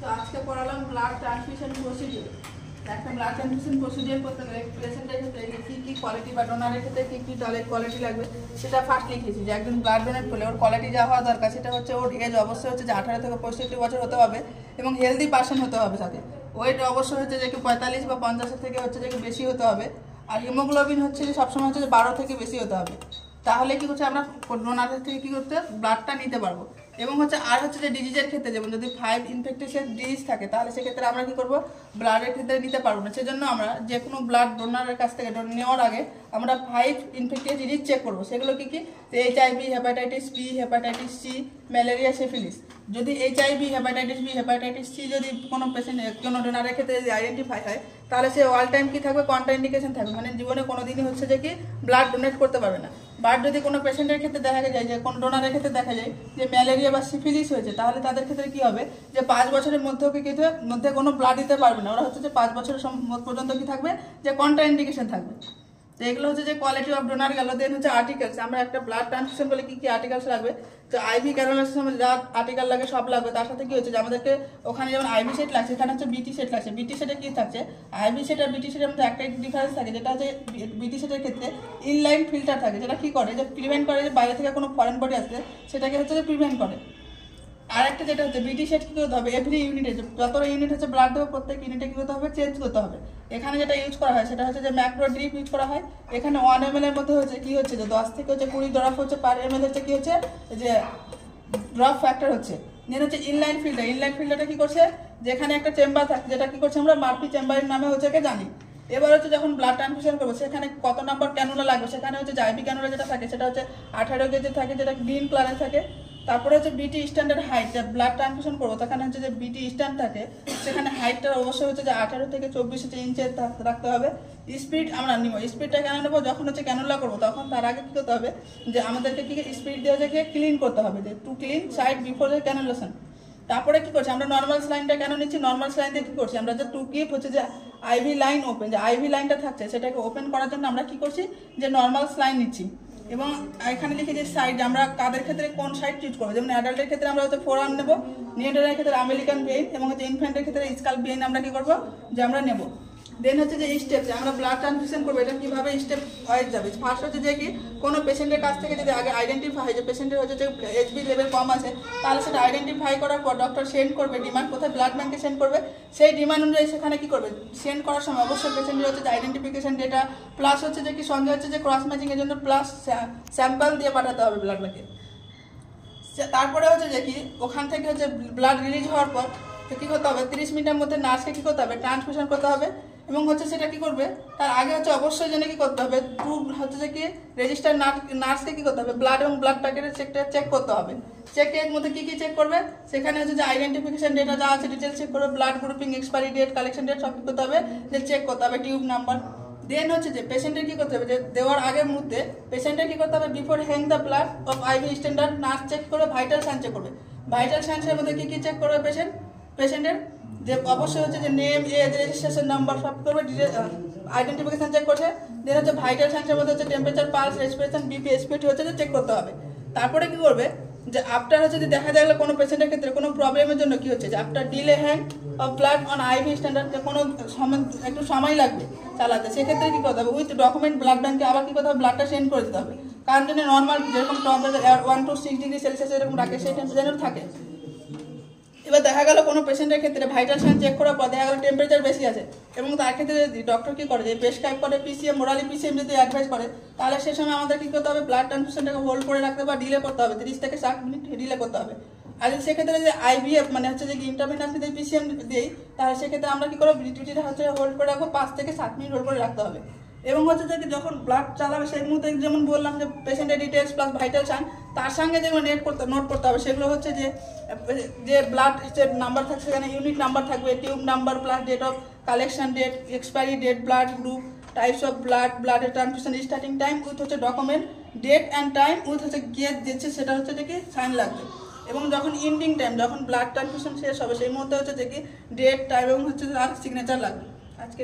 তো আজকে পড়ালাম blood transfusion procedure. একটা ব্লাড ট্রান্সফিউশন প্রসিডিউর করতে গেলে পেশেন্টের ক্ষেত্রে কী কী কোয়ালিটি বা ডোনারের ক্ষেত্রে কী কী দলের কোয়ালিটি লাগবে সেটা ফার্স্ট লিখেছি। যে একজন ব্লাড ডোনেট করলে ওর কোয়ালিটি যা হওয়া দরকার সেটা হচ্ছে ওর এজ অবশ্যই হচ্ছে যে 18 থেকে 65 বছর হতে হবে এবং হেলদি পার্সন হতে হবে। সাথে ওয়েট অবশ্যই হচ্ছে যে 45 বা 50 থেকে হচ্ছে যে বেশি হতে হবে। আর হিমোগ্লোবিন হচ্ছে যে সবসময় হচ্ছে যে 12 থেকে বেশি হতে হবে। তাহলে কি হচ্ছে আমরা ডোনারের থেকে কী করতে ব্লাডটা নিতে পারবো। এবং হচ্ছে আর হচ্ছে যে ডিজিজের ক্ষেত্রে যেমন যদি 5 ইনফেকটেশন ডিজিজ থাকে তাহলে সেক্ষেত্রে আমরা কী করবো ব্লাডের ক্ষেত্রে নিতে পারবো না। সেজন্য আমরা যে কোনো ব্লাড ডোনারের কাছ থেকে নেওয়ার আগে আমরা 5 ইনফেক্টেড ডিজিজ চেক করবো। সেগুলো কী কী? HIV, hepatitis B, hepatitis C, malaria, syphilis. যদি HIV, hepatitis B, hepatitis C যদি কোনো পেশেন্ট কোনো ডোনারের ক্ষেত্রে যদি আইডেন্টিফাই হয় তাহলে সে অল টাইম কী থাকবে কন্ট্রাইন্ডিকেশন থাকবে, মানে জীবনে কোনো দিনই হচ্ছে যে কি ব্লাড ডোনেট করতে পারবে না। বাট যদি কোনো পেশেন্টের ক্ষেত্রে দেখা যায় যে কোনো ডোনারের ক্ষেত্রে দেখা যায় যে ম্যালেরিয়া বা সিফিলিস হয়েছে তাহলে তাদের ক্ষেত্রে কী হবে যে 5 বছরের মধ্যেও কিন্তু মধ্যে কোনো ব্লাড দিতে পারবে না। ওরা হচ্ছে যে 5 বছরের পর্যন্ত কি থাকবে যে কন্ট্রাইন্ডিকেশন থাকবে। তো এগুলো হচ্ছে যে কোয়ালিটি অফ ডোনার গেল। দেন হচ্ছে আর্টিকেলস। আমরা একটা ব্লাড ট্রান্সফিউশন করলে কী কী আর্টিকেলস লাগবে? তো আইভি ক্যানোলাসের সময় যা আর্টিকেল লাগে সব লাগবে। তার সাথে কী হচ্ছে যে আমাদেরকে ওখানে যেমন আইভি সেট লাগছে এখানে হচ্ছে বিটি সেট লাগছে। বিটি সেটে কী থাকছে? আইভি সেট আর বিটি সেটের মধ্যে একটাই ডিফারেন্স থাকে, যেটা হচ্ছে বিটি সেটের ক্ষেত্রে ইনলাইন ফিল্টার থাকে, যেটা কী করে যে প্রিভেন্ট করে যে বাইরে থেকে কোনো ফরেন বডি আসলে সেটাকে হচ্ছে যে প্রিভেন্ট করে। আর একটা যেটা হচ্ছে বিটি সেট কী করতে হবে এভরি ইউনিটে যতটা ইউনিট হচ্ছে ব্লাড দেবো প্রত্যেক ইউনিটে কী করতে হবে চেঞ্জ করতে হবে। এখানে যেটা ইউজ করা হয় সেটা হচ্ছে যে ম্যাক্রো ড্রিপ ইউজ করা হয়। এখানে 1 ml এর মধ্যে হচ্ছে কী হচ্ছে যে 10 থেকে হচ্ছে 20 ড্রপ হচ্ছে পার ml হচ্ছে কী হচ্ছে যে ড্রপ ফ্যাক্টর হচ্ছে। দেন হচ্ছে ইনলাইন ফিল্টার। ইনলাইন ফিল্টারটা কী করছে যেখানে একটা চেম্বার থাকে যেটা কী করছে আমরা মার্ফি চেম্বারের নামে হচ্ছে জানি। এবার হচ্ছে যখন ব্লাড ট্রান্সফিউশন করবো সেখানে কত নাম্বার ক্যানুলা লাগবে সেখানে হচ্ছে আইভি ক্যানুলা যেটা থাকে সেটা হচ্ছে 18 গেজে থাকে, যেটা গ্রিন কালারে থাকে। তারপরে হচ্ছে বিটি স্ট্যান্ডার্ড হাইট, যে ব্লাড ট্রান্সফিউশন করবো সেখানে হচ্ছে যে বিটি স্ট্যান্ড থাকে সেখানে হাইটটা অবশ্যই হচ্ছে যে 18 থেকে 24 ইঞ্চের রাখতে হবে। স্পিড আমরা নিব, স্পিডটা কেন নেবো যখন হচ্ছে ক্যানুলা করবো তখন তার আগে কী করতে হবে যে আমাদেরকে কী স্পিড দিয়ে হচ্ছে ক্লিন করতে হবে, যে to clean side before the cannulation. তারপরে কী করছি আমরা নর্মাল স্লাইনটা কেন নিচ্ছি? নর্মাল স্লাইন দিয়ে কী করছি আমরা যে টু কিপ হচ্ছে যে আইভি লাইন ওপেন, যে আইভি লাইনটা থাকছে সেটাকে ওপেন করার জন্য আমরা কী করছি যে নর্মাল স্লাইন নিচ্ছি। এবং এখানে লিখে যে সাইড আমরা কাদের ক্ষেত্রে কোন সাইড চুজ করবো, যেমন অ্যাডাল্টের ক্ষেত্রে আমরা হচ্ছে ফোর আর্ম নেবো, নিউটারের ক্ষেত্রে আমেরিকান বেইন এবং হচ্ছে ইনফ্যান্টের ক্ষেত্রে স্কাল বেইন আমরা কী করবো যে আমরা নেবো। দেন হচ্ছে যে স্টেপ, যে আমরা ব্লাড ট্রান্সফিউশন করবো এটা কীভাবে স্টেপ ওয়াইজ যাবে। ফার্স্ট হচ্ছে যে কি কোনো পেশেন্টের কাছ থেকে যদি আগে আইডেন্টিফাই হয় যে পেশেন্টের হচ্ছে যে এইচবি লেভেল কম আছে তাহলে সেটা আইডেন্টিফাই করার পর ডক্টর সেন্ড করবে ডিমান্ড, কোথায় ব্লাড ব্যাঙ্কে সেন্ড করবে। সেই ডিমান্ড অনুযায়ী সেখানে কী করবে সেন্ড করার সময় অবশ্যই পেশেন্টের হচ্ছে যে আইডেন্টিফিকেশন ডেটা প্লাস হচ্ছে যে কি সঙ্গে হচ্ছে যে ক্রস ম্যাচিংয়ের জন্য প্লাস স্যাম্পল দিয়ে পাঠাতে হবে ব্লাড ব্যাঙ্কে। তারপরে হচ্ছে যে কি ওখান থেকে হচ্ছে ব্লাড রিলিজ হওয়ার পর কী করতে হবে 30 মিনিটের মধ্যে নার্সকে কী করতে হবে ট্রান্সফিউশন করতে হবে। এবং হচ্ছে সেটা কী করবে তার আগে হচ্ছে অবশ্যই জেনে কী করতে হবে হচ্ছে যে কি রেজিস্টার নার্সকে কী করতে হবে ব্লাড এবং ব্লাড প্যাকেটের চেক করতে হবে। চেকের মধ্যে কী কী চেক করবে সেখানে হচ্ছে যে আইডেন্টিফিকেশন ডেটা যা আছে ডিটেলস চেক করবে, blood grouping, expiry date, collection date সব কী করতে হবে যে চেক করতে হবে, টিউব নাম্বার। দেন হচ্ছে যে পেশেন্টের কী করতে হবে যে দেওয়ার আগের মুহূর্তে পেশেন্টের কী করতে হবে before hang the blood of IV standard nurse check করে ভাইটাল সাইন চেক করবে। ভাইটাল সাইন্সের মধ্যে কী কী চেক করবে পেশেন্টের যে অবশ্যই হচ্ছে যে নেম, এজ, রেজিস্ট্রেশন নাম্বার সব করবে, আইডেন্টিফিকেশন চেক করছে। দেন হচ্ছে ভাইটাল সাইন্সের মধ্যে হচ্ছে temperature, pulse, respiration, BP, SPT হচ্ছে যে চেক করতে হবে। তারপরে কী করবে যে আফটার হচ্ছে যে দেখা যায় কোনো পেশেন্টের ক্ষেত্রে কোনো প্রবলেমের জন্য কী হচ্ছে যে after delay hang of blood on IV standard যে কোনো একটু সময় লাগবে চালাতে, সেক্ষেত্রে কী করতে হবে উইথ ডকুমেন্ট ব্লাড ব্যাঙ্কে আবার কী করতে হবে ব্লাডটা সেন্ড করে দিতে হবে। কারণ জন্য নর্মাল যেরকম টেম্পারেচার 1 to 6 ডিগ্রি সেলসিয়াস এরকম রাখে সেই টেম্পারেচার থাকে। এবার দেখা গেল কোনো পেশেন্টের ক্ষেত্রে ভাইটাল সাইন চেক করার পর দেখা গেল টেম্পারেচার বেশি আছে এবং তার ক্ষেত্রে যদি ডক্টর কী করে যে প্রেসক্রাইব করে পিসিএম, মোরালি পিসিএম যদি অ্যাডভাইস করে তাহলে সেই সময় আমাদের কী করতে হবে ব্লাড ট্রান্সফিউশনটাকে হোল্ড করে রাখতে বা ডিলে করতে হবে, 30 থেকে 60 মিনিট ডিলে করতে হবে। আর যদি সেক্ষেত্রে যে আইভিএফ মানে হচ্ছে যে ইন্টারভেনাস যদি পিসিএম দিই তাহলে সেক্ষেত্রে আমরা কী করবো বিটিটা হচ্ছে হোল্ড করে রাখবো 5 থেকে 7 মিনিট হোল্ড করে রাখতে হবে। এবং হচ্ছে যে যখন ব্লাড চালাবে সেই মুহূর্তে যেমন বললাম যে পেশেন্টের ডিটেলস প্লাস ভাইটাল সাইন তার সঙ্গে যেগুলো নোট করতে হবে সেগুলো হচ্ছে যে ব্লাড নাম্বার থাকছে সেখানে ইউনিট নাম্বার থাকবে, tube number plus date of collection date, expiry date, blood group, types of ব্লাডের ট্রান্সফিউশন, স্টার্টিং টাইম উইথ হচ্ছে document, date and time with হচ্ছে গিয়ে দিচ্ছে সেটা হচ্ছে যে কি সাইন লাগবে। এবং যখন ইন্ডিং টাইম যখন ব্লাড ট্রান্সফিউশন শেষ হবে সেই মুহূর্তে হচ্ছে যে কি ডেট, টাইম এবং হচ্ছে তার সিগনেচার লাগবে। আজকে